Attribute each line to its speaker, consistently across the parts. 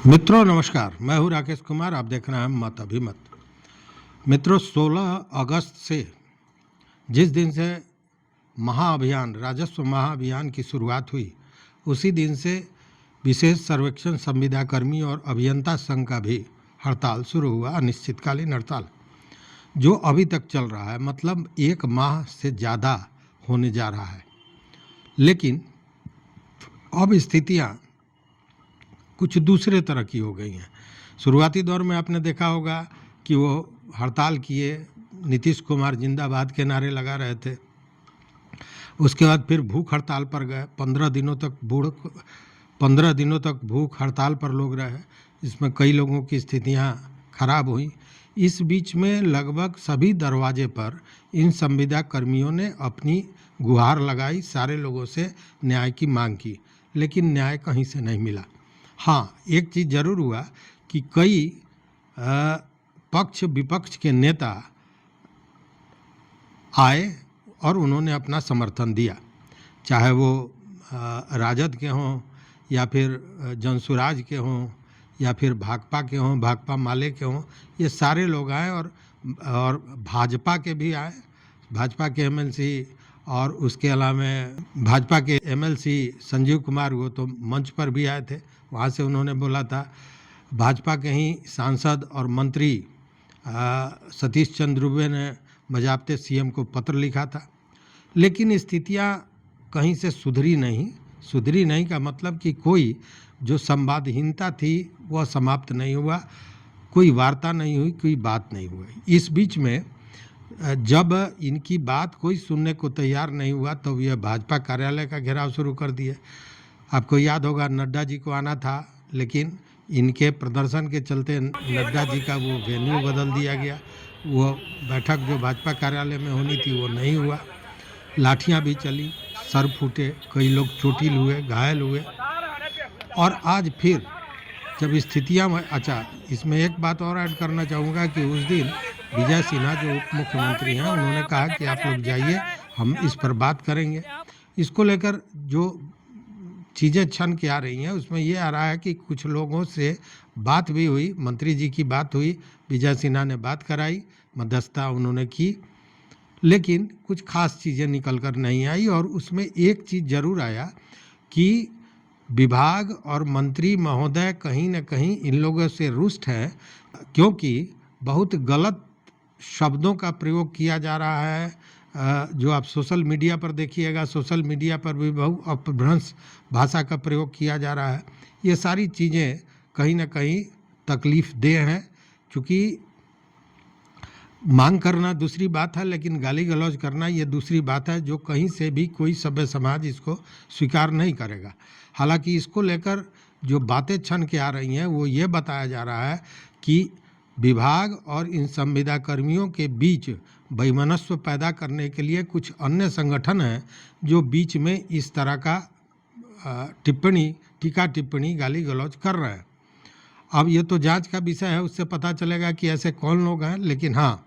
Speaker 1: मित्रों नमस्कार, मैं हूं राकेश कुमार। आप देख रहे हैं मत अभिमत। मित्रों 16 अगस्त से जिस दिन से महाअभियान राजस्व महाअभियान की शुरुआत हुई, उसी दिन से विशेष सर्वेक्षण संविदा कर्मी और अभियंता संघ का भी हड़ताल शुरू हुआ, अनिश्चितकालीन हड़ताल, जो अभी तक चल रहा है। मतलब 1 माह से ज़्यादा होने जा रहा है। लेकिन अब स्थितियाँ कुछ दूसरे तरह की हो गई हैं। शुरुआती दौर में आपने देखा होगा कि वो हड़ताल किए, नीतीश कुमार जिंदाबाद के नारे लगा रहे थे। उसके बाद फिर भूख हड़ताल पर गए। 15 दिनों तक भूख हड़ताल पर लोग रहे। इसमें कई लोगों की स्थितियां खराब हुई। इस बीच में लगभग सभी दरवाजे पर इन संविदा कर्मियों ने अपनी गुहार लगाई, सारे लोगों से न्याय की मांग की, लेकिन न्याय कहीं से नहीं मिला। हाँ, एक चीज़ ज़रूर हुआ कि कई पक्ष विपक्ष के नेता आए और उन्होंने अपना समर्थन दिया, चाहे वो राजद के हों या फिर जनसुराज के हों या फिर भाकपा के हों, भाकपा माले के हों। ये सारे लोग आए और भाजपा के भी आए, भाजपा के एमएलसी, और उसके अलावा भाजपा के एमएलसी संजीव कुमार, वो तो मंच पर भी आए थे। वहाँ से उन्होंने बोला था। भाजपा के ही सांसद और मंत्री सतीश चंद्र दुबे ने बजाबते सीएम को पत्र लिखा था। लेकिन स्थितियाँ कहीं से सुधरी नहीं का मतलब कि कोई जो संवादहीनता थी वह समाप्त नहीं हुआ, कोई वार्ता नहीं हुई, कोई बात नहीं हुई। इस बीच में जब इनकी बात कोई सुनने को तैयार नहीं हुआ तो यह भाजपा कार्यालय का घेराव शुरू कर दिए। आपको याद होगा नड्डा जी को आना था, लेकिन इनके प्रदर्शन के चलते नड्डा जी का वो वेन्यू बदल दिया गया। वो बैठक जो भाजपा कार्यालय में होनी थी वो नहीं हुआ। लाठियां भी चली, सर फूटे, कई लोग चोटिल हुए, घायल हुए। और आज फिर जब स्थितियाँ अच्छा, इसमें एक बात और ऐड करना चाहूँगा कि उस दिन विजय सिन्हा जो उप मुख्यमंत्री हैं, उन्होंने कहा कि आप लोग जाइए, हम इस पर बात करेंगे। इसको लेकर जो चीज़ें छन के आ रही हैं उसमें ये आ रहा है कि कुछ लोगों से बात भी हुई, मंत्री जी की बात हुई, विजय सिन्हा ने बात कराई, मध्यस्थता उन्होंने की, लेकिन कुछ खास चीज़ें निकल कर नहीं आई। और उसमें एक चीज़ ज़रूर आया कि विभाग और मंत्री महोदय कहीं न कहीं इन लोगों से रुष्ट हैं, क्योंकि बहुत गलत शब्दों का प्रयोग किया जा रहा है। जो आप सोशल मीडिया पर देखिएगा, सोशल मीडिया पर भी बहुत अपभ्रंश भाषा का प्रयोग किया जा रहा है। ये सारी चीज़ें कहीं न कहीं तकलीफ़ देह हैं, क्योंकि मांग करना दूसरी बात है, लेकिन गाली गलौज करना ये दूसरी बात है, जो कहीं से भी कोई सभ्य समाज इसको स्वीकार नहीं करेगा। हालांकि इसको लेकर जो बातें छन के आ रही हैं वो ये बताया जा रहा है कि विभाग और इन संविदा कर्मियों के बीच वैमनस्य पैदा करने के लिए कुछ अन्य संगठन हैं जो बीच में इस तरह का टीका टिप्पणी, गाली गलौज कर रहे हैं। अब ये तो जांच का विषय है, उससे पता चलेगा कि ऐसे कौन लोग हैं। लेकिन हाँ,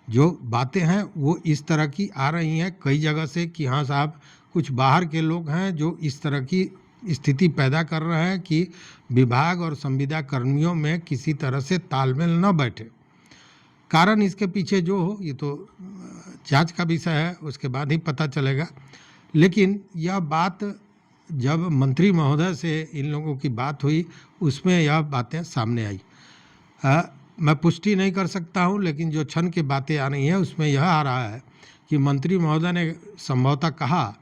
Speaker 1: जो बातें हैं वो इस तरह की आ रही हैं कई जगह से कि हाँ साहब, कुछ बाहर के लोग हैं जो इस तरह की स्थिति पैदा कर रहे हैं कि विभाग और संविदा कर्मियों में किसी तरह से तालमेल न बैठे। कारण इसके पीछे जो हो, ये तो जांच का विषय है, उसके बाद ही पता चलेगा। लेकिन यह बात जब मंत्री महोदय से इन लोगों की बात हुई, उसमें यह बातें सामने आई। मैं पुष्टि नहीं कर सकता हूं, लेकिन जो छन के बातें आ रही हैं उसमें यह आ रहा है कि मंत्री महोदय ने संभवतः कहा,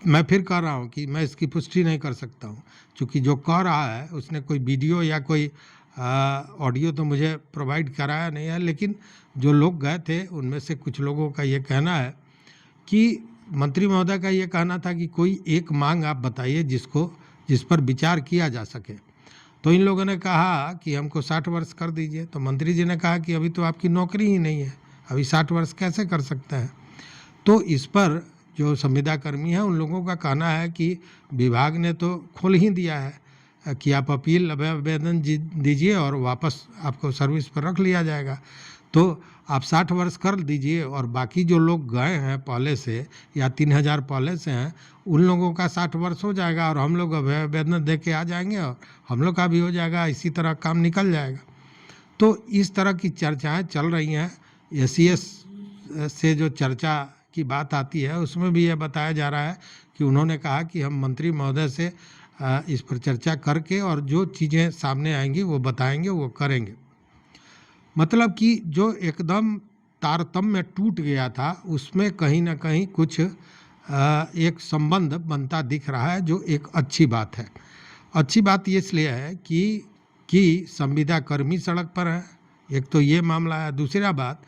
Speaker 1: मैं फिर कह रहा हूं कि मैं इसकी पुष्टि नहीं कर सकता हूं, क्योंकि जो कह रहा है उसने कोई वीडियो या कोई ऑडियो तो मुझे प्रोवाइड कराया नहीं है। लेकिन जो लोग गए थे उनमें से कुछ लोगों का ये कहना है कि मंत्री महोदय का ये कहना था कि कोई एक मांग आप बताइए जिस पर विचार किया जा सके। तो इन लोगों ने कहा कि हमको 60 वर्ष कर दीजिए। तो मंत्री जी ने कहा कि अभी तो आपकी नौकरी ही नहीं है, अभी 60 वर्ष कैसे कर सकते हैं। तो इस पर जो संविदा कर्मी हैं उन लोगों का कहना है कि विभाग ने तो खोल ही दिया है कि आप अपील आवेदन दीजिए और वापस आपको सर्विस पर रख लिया जाएगा। तो आप 60 वर्ष कर दीजिए और बाकी जो लोग गए हैं पहले से या 3000 पहले से हैं, उन लोगों का 60 वर्ष हो जाएगा और हम लोग अभय आवेदन दे के आ जाएंगे और हम लोग का भी हो जाएगा, इसी तरह काम निकल जाएगा। तो इस तरह की चर्चाएं चल रही हैं। एसीएस से जो चर्चा की बात आती है उसमें भी यह बताया जा रहा है कि उन्होंने कहा कि हम मंत्री महोदय से इस पर चर्चा करके और जो चीज़ें सामने आएंगी वो बताएंगे, वो करेंगे। मतलब कि जो एकदम तारतम्य टूट गया था उसमें कहीं ना कहीं कुछ एक संबंध बनता दिख रहा है, जो एक अच्छी बात है। अच्छी बात ये इसलिए है कि संविदा कर्मी सड़क पर है, एक तो ये मामला है। दूसरा बात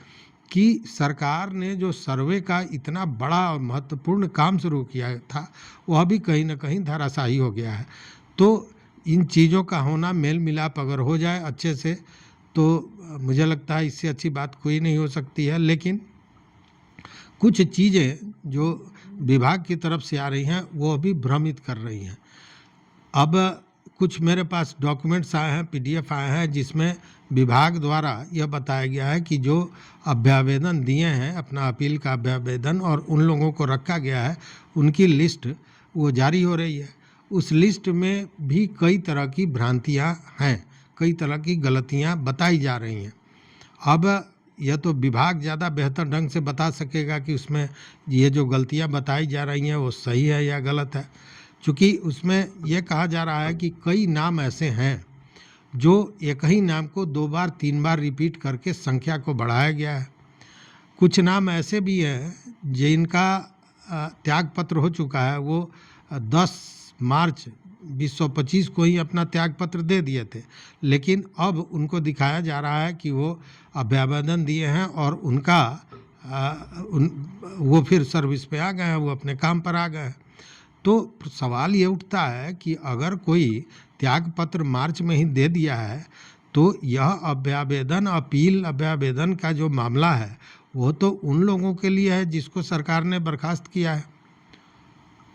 Speaker 1: कि सरकार ने जो सर्वे का इतना बड़ा और महत्वपूर्ण काम शुरू किया था वह भी कहीं ना कहीं धराशायी हो गया है। तो इन चीज़ों का होना, मेल मिलाप अगर हो जाए अच्छे से, तो मुझे लगता है इससे अच्छी बात कोई नहीं हो सकती है। लेकिन कुछ चीज़ें जो विभाग की तरफ से आ रही हैं वो अभी भ्रमित कर रही हैं। अब कुछ मेरे पास डॉक्यूमेंट्स आए हैं, पीडीएफ आए हैं, जिसमें विभाग द्वारा यह बताया गया है कि जो अभ्यावेदन दिए हैं, अपना अपील का अभ्यावेदन, और उन लोगों को रखा गया है, उनकी लिस्ट वो जारी हो रही है। उस लिस्ट में भी कई तरह की भ्रांतियां हैं, कई तरह की गलतियां बताई जा रही हैं। अब यह तो विभाग ज़्यादा बेहतर ढंग से बता सकेगा कि उसमें ये जो गलतियां बताई जा रही हैं वो सही है या गलत है, चूँकि उसमें यह कहा जा रहा है कि कई नाम ऐसे हैं जो एक ही नाम को 2 बार 3 बार रिपीट करके संख्या को बढ़ाया गया है। कुछ नाम ऐसे भी हैं जिनका त्यागपत्र हो चुका है, वो 10 मार्च 2025 को ही अपना त्यागपत्र दे दिए थे, लेकिन अब उनको दिखाया जा रहा है कि वो अभ्यावेदन दिए हैं और उनका वो फिर सर्विस पे आ गए हैं, वो अपने काम पर आ गए हैं। तो सवाल ये उठता है कि अगर कोई त्यागपत्र मार्च में ही दे दिया है तो यह अभ्यावेदन, अपील अभ्यावेदन का जो मामला है वो तो उन लोगों के लिए है जिसको सरकार ने बर्खास्त किया है।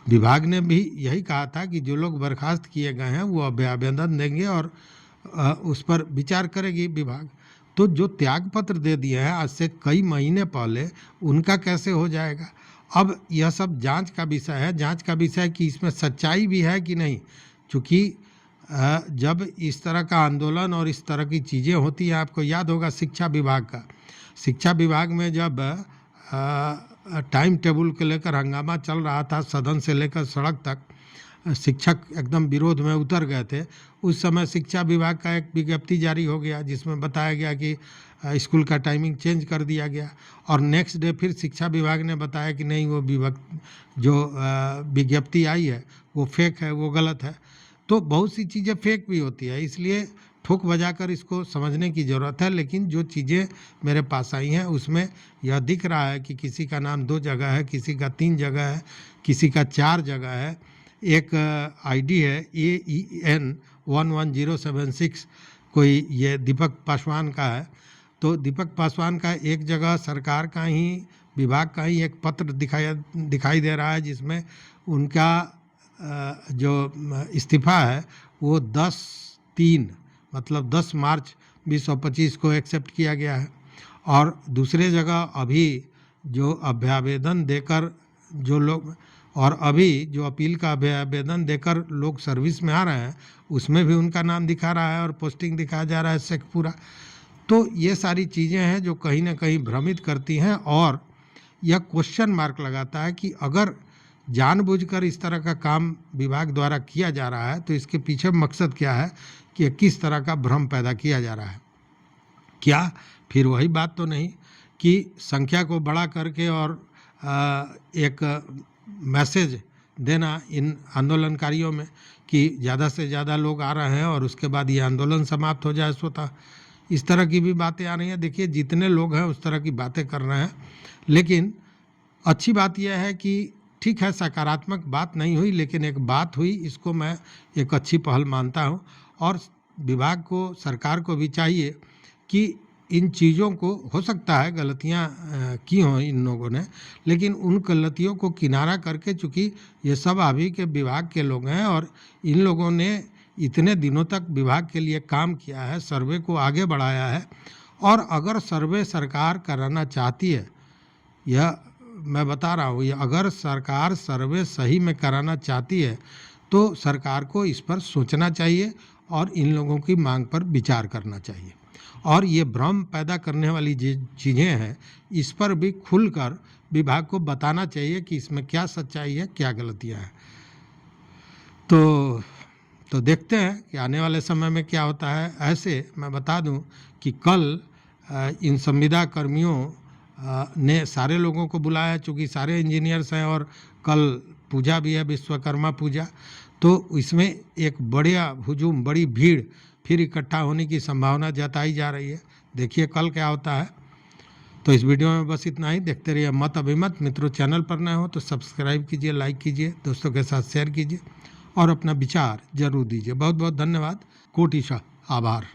Speaker 1: विभाग ने भी यही कहा था कि जो लोग बर्खास्त किए गए हैं वो अभ्यावेदन देंगे और उस पर विचार करेगी विभाग। तो जो त्यागपत्र दे दिए हैं आज से कई महीने पहले, उनका कैसे हो जाएगा? अब यह सब जांच का विषय है, जांच का विषय है कि इसमें सच्चाई भी है कि नहीं। चूँकि जब इस तरह का आंदोलन और इस तरह की चीज़ें होती हैं, आपको याद होगा शिक्षा विभाग में जब टाइम टेबल को लेकर हंगामा चल रहा था, सदन से लेकर सड़क तक शिक्षक एकदम विरोध में उतर गए थे। उस समय शिक्षा विभाग का एक विज्ञप्ति जारी हो गया जिसमें बताया गया कि स्कूल का टाइमिंग चेंज कर दिया गया, और नेक्स्ट डे फिर शिक्षा विभाग ने बताया कि नहीं, वो विज्ञप्ति आई है वो फेक है, वो गलत है। तो बहुत सी चीज़ें फेक भी होती है, इसलिए ठोक बजाकर इसको समझने की ज़रूरत है। लेकिन जो चीज़ें मेरे पास आई हैं उसमें यह दिख रहा है कि किसी का नाम 2 जगह है, किसी का 3 जगह है, किसी का 4 जगह है। एक आईडी है AEN 11076, कोई ये दीपक पासवान का है। तो दीपक पासवान का एक जगह सरकार का ही, विभाग का ही एक पत्र दिखाई दे रहा है जिसमें उनका जो इस्तीफ़ा है वो 10/3 मतलब 10 मार्च 2025 को एक्सेप्ट किया गया है। और दूसरे जगह अभी जो अभ्यावेदन देकर जो लोग, और अभी जो अपील का अभ्यावेदन देकर लोग सर्विस में आ रहे हैं उसमें भी उनका नाम दिखा रहा है और पोस्टिंग दिखाया जा रहा है शेखपुरा। तो ये सारी चीज़ें हैं जो कहीं ना कहीं भ्रमित करती हैं और यह क्वेश्चन मार्क लगाता है कि अगर जानबूझकर इस तरह का काम विभाग द्वारा किया जा रहा है तो इसके पीछे मकसद क्या है, कि किस तरह का भ्रम पैदा किया जा रहा है। क्या फिर वही बात तो नहीं कि संख्या को बढ़ा करके और एक मैसेज देना इन आंदोलनकारियों में कि ज़्यादा से ज़्यादा लोग आ रहे हैं और उसके बाद ये आंदोलन समाप्त हो जाए स्वतः, इस तरह की भी बातें आ रही हैं। देखिए, जितने लोग हैं उस तरह की बातें कर रहे हैं, लेकिन अच्छी बात यह है कि ठीक है, सकारात्मक बात नहीं हुई लेकिन एक बात हुई, इसको मैं एक अच्छी पहल मानता हूं। और विभाग को, सरकार को भी चाहिए कि इन चीज़ों को, हो सकता है गलतियां की हों इन लोगों ने, लेकिन उन गलतियों को किनारा करके, चूँकि ये सब अभी के विभाग के लोग हैं और इन लोगों ने इतने दिनों तक विभाग के लिए काम किया है, सर्वे को आगे बढ़ाया है, और अगर सर्वे सरकार कराना चाहती है, यह मैं बता रहा हूँ, ये अगर सरकार सर्वे सही में कराना चाहती है तो सरकार को इस पर सोचना चाहिए और इन लोगों की मांग पर विचार करना चाहिए। और ये भ्रम पैदा करने वाली चीज़ें हैं, इस पर भी खुलकर विभाग को बताना चाहिए कि इसमें क्या सच्चाई है, क्या गलतियाँ हैं। तो देखते हैं कि आने वाले समय में क्या होता है। ऐसे मैं बता दूं कि कल इन संविदा कर्मियों ने सारे लोगों को बुलाया, चूँकि सारे इंजीनियर्स हैं और कल पूजा भी है, विश्वकर्मा पूजा, तो इसमें एक बढ़िया हुजूम, बड़ी भीड़ फिर इकट्ठा होने की संभावना जताई जा रही है। देखिए कल क्या होता है। तो इस वीडियो में बस इतना ही। देखते रहिए मत अभिमत। मित्रों, चैनल पर नए हो तो सब्सक्राइब कीजिए, लाइक कीजिए, दोस्तों के साथ शेयर कीजिए और अपना विचार जरूर दीजिए। बहुत बहुत धन्यवाद। कोटिशः आभार।